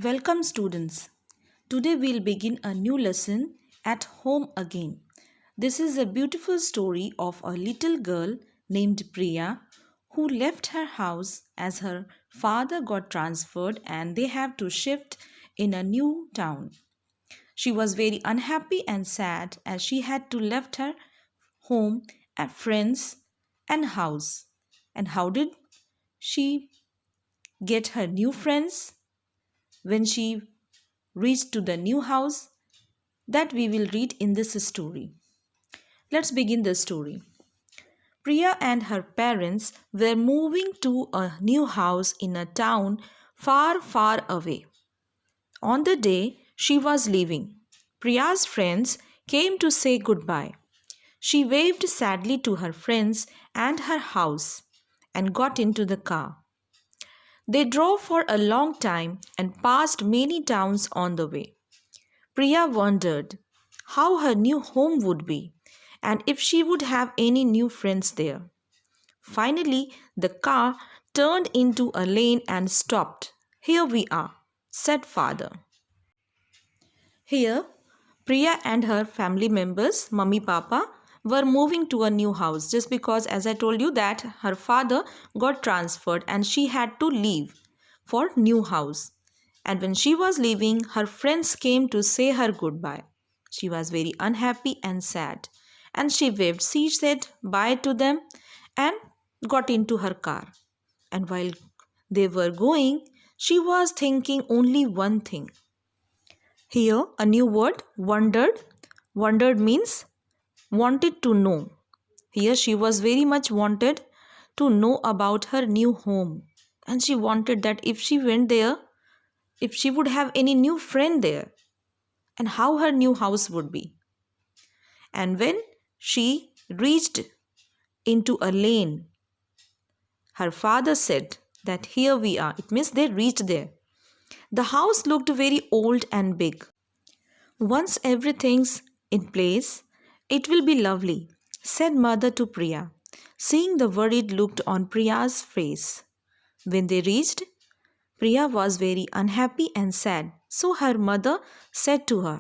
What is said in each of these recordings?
Welcome, students. Today we'll begin a new lesson at home again. This is a beautiful story of a little girl named Priya who left her house as her father got transferred and they have to shift in a new town. She was very unhappy and sad as she had to left her home and friends and house. And how did she get her new friends when she reached to the new house? That we will read in this story. Let's begin the story. Priya and her parents were moving to a new house in a town far, far away. On the day she was leaving, Priya's friends came to say goodbye. She waved sadly to her friends and her house and got into the car. They drove for a long time and passed many towns on the way. Priya wondered how her new home would be and if she would have any new friends there. Finally, the car turned into a lane and stopped. "Here we are," said father. Here, Priya and her family members, mummy, papa, were moving to a new house just because, as I told you, that her father got transferred and she had to leave for new house. And when she was leaving, her friends came to say her goodbye. She was very unhappy and sad, and she waved. She said bye to them and got into her car. And while they were going, she was thinking only one thing. Here, a new word, wondered. Wondered means wanted to know. Here, she was very much wanted to know about her new home. And she wanted that if she went there, if she would have any new friend there, and how her new house would be. And when she reached into a lane, her father said that here we are. It means they reached there. The house looked very old and big. "Once everything's in place, it will be lovely," said mother to Priya, seeing the worried look on Priya's face. When they reached, Priya was very unhappy and sad. So her mother said to her,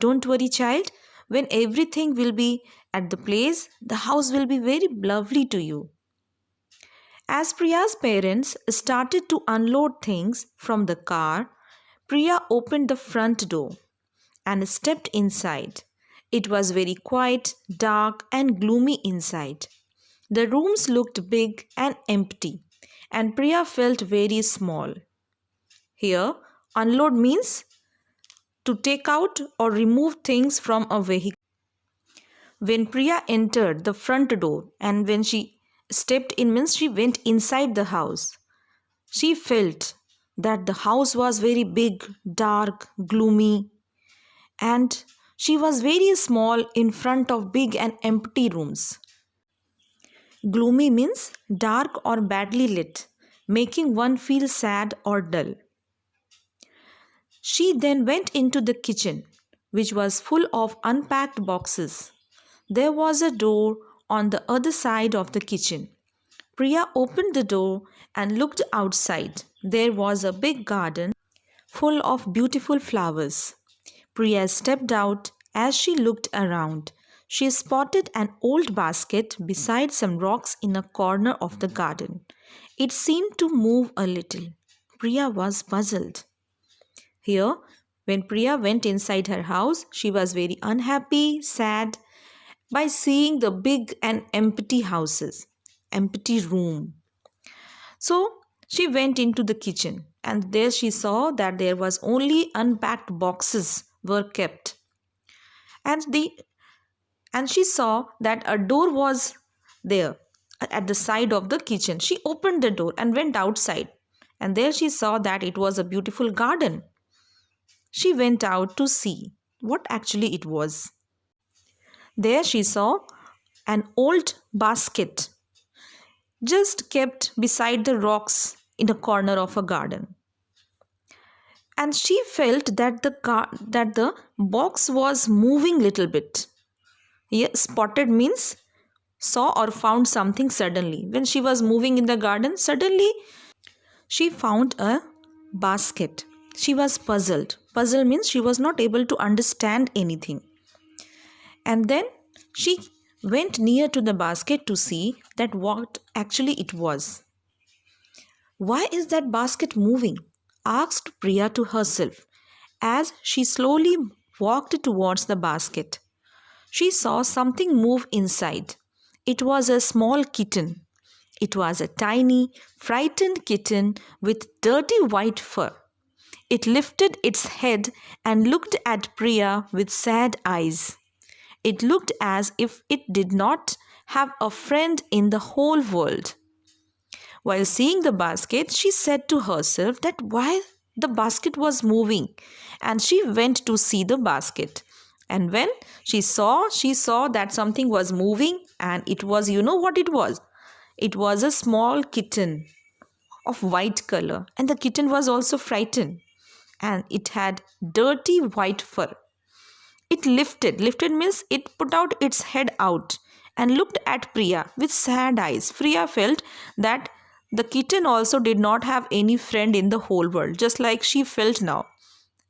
"Don't worry, child. When everything will be at the place, the house will be very lovely to you." As Priya's parents started to unload things from the car, Priya opened the front door and stepped inside. It was very quiet, dark, and gloomy inside. The rooms looked big and empty, and Priya felt very small. Here, unload means to take out or remove things from a vehicle. When Priya entered the front door and when she stepped in means she went inside the house, she felt that the house was very big, dark, gloomy, and she was very small in front of big and empty rooms. Gloomy means dark or badly lit, making one feel sad or dull. She then went into the kitchen, which was full of unpacked boxes. There was a door on the other side of the kitchen. Priya opened the door and looked outside. There was a big garden full of beautiful flowers. Priya stepped out. As she looked around, she spotted an old basket beside some rocks in a corner of the garden. It seemed to move a little. Priya was puzzled. Here, when Priya went inside her house, she was very unhappy, sad by seeing the big and empty houses, empty room. So she went into the kitchen and there she saw that there was only unpacked boxes were kept. And she saw that a door was there at the side of the kitchen. She opened the door and went outside, and there she saw that it was a beautiful garden. She went out to see what actually it was. There she saw an old basket just kept beside the rocks in a corner of a garden. And she felt that the box was moving little bit. Here, spotted means saw or found something suddenly. When she was moving in the garden, suddenly she found a basket. She was puzzled. Puzzle means she was not able to understand anything. And then she went near to the basket to see that what actually it was. Why is that basket moving? Asked Priya to herself as she slowly walked towards the basket. She saw something move inside. It was a small kitten. It was a tiny, frightened kitten with dirty white fur. It lifted its head and looked at Priya with sad eyes. It looked as if it did not have a friend in the whole world. While seeing the basket, she said to herself that why the basket was moving, and she went to see the basket. And when she saw that something was moving, and it was, you know what it was? It was a small kitten of white color, and the kitten was also frightened, and it had dirty white fur. It lifted means it put out its head out and looked at Priya with sad eyes. Priya felt that the kitten also did not have any friend in the whole world, just like she felt now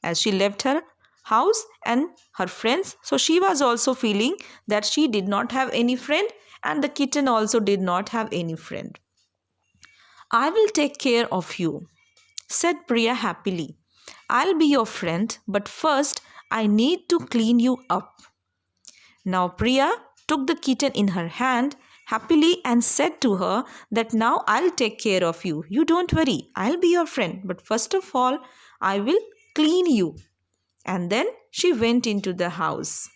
as she left her house and her friends. So she was also feeling that she did not have any friend, and the kitten also did not have any friend. I will take care of you, said Priya happily. I'll be your friend, but first I need to clean you up. Now Priya took the kitten in her hand happily and said to her that now I'll take care of you. You don't worry, I'll be your friend, but first of all, I will clean you. And then she went into the house.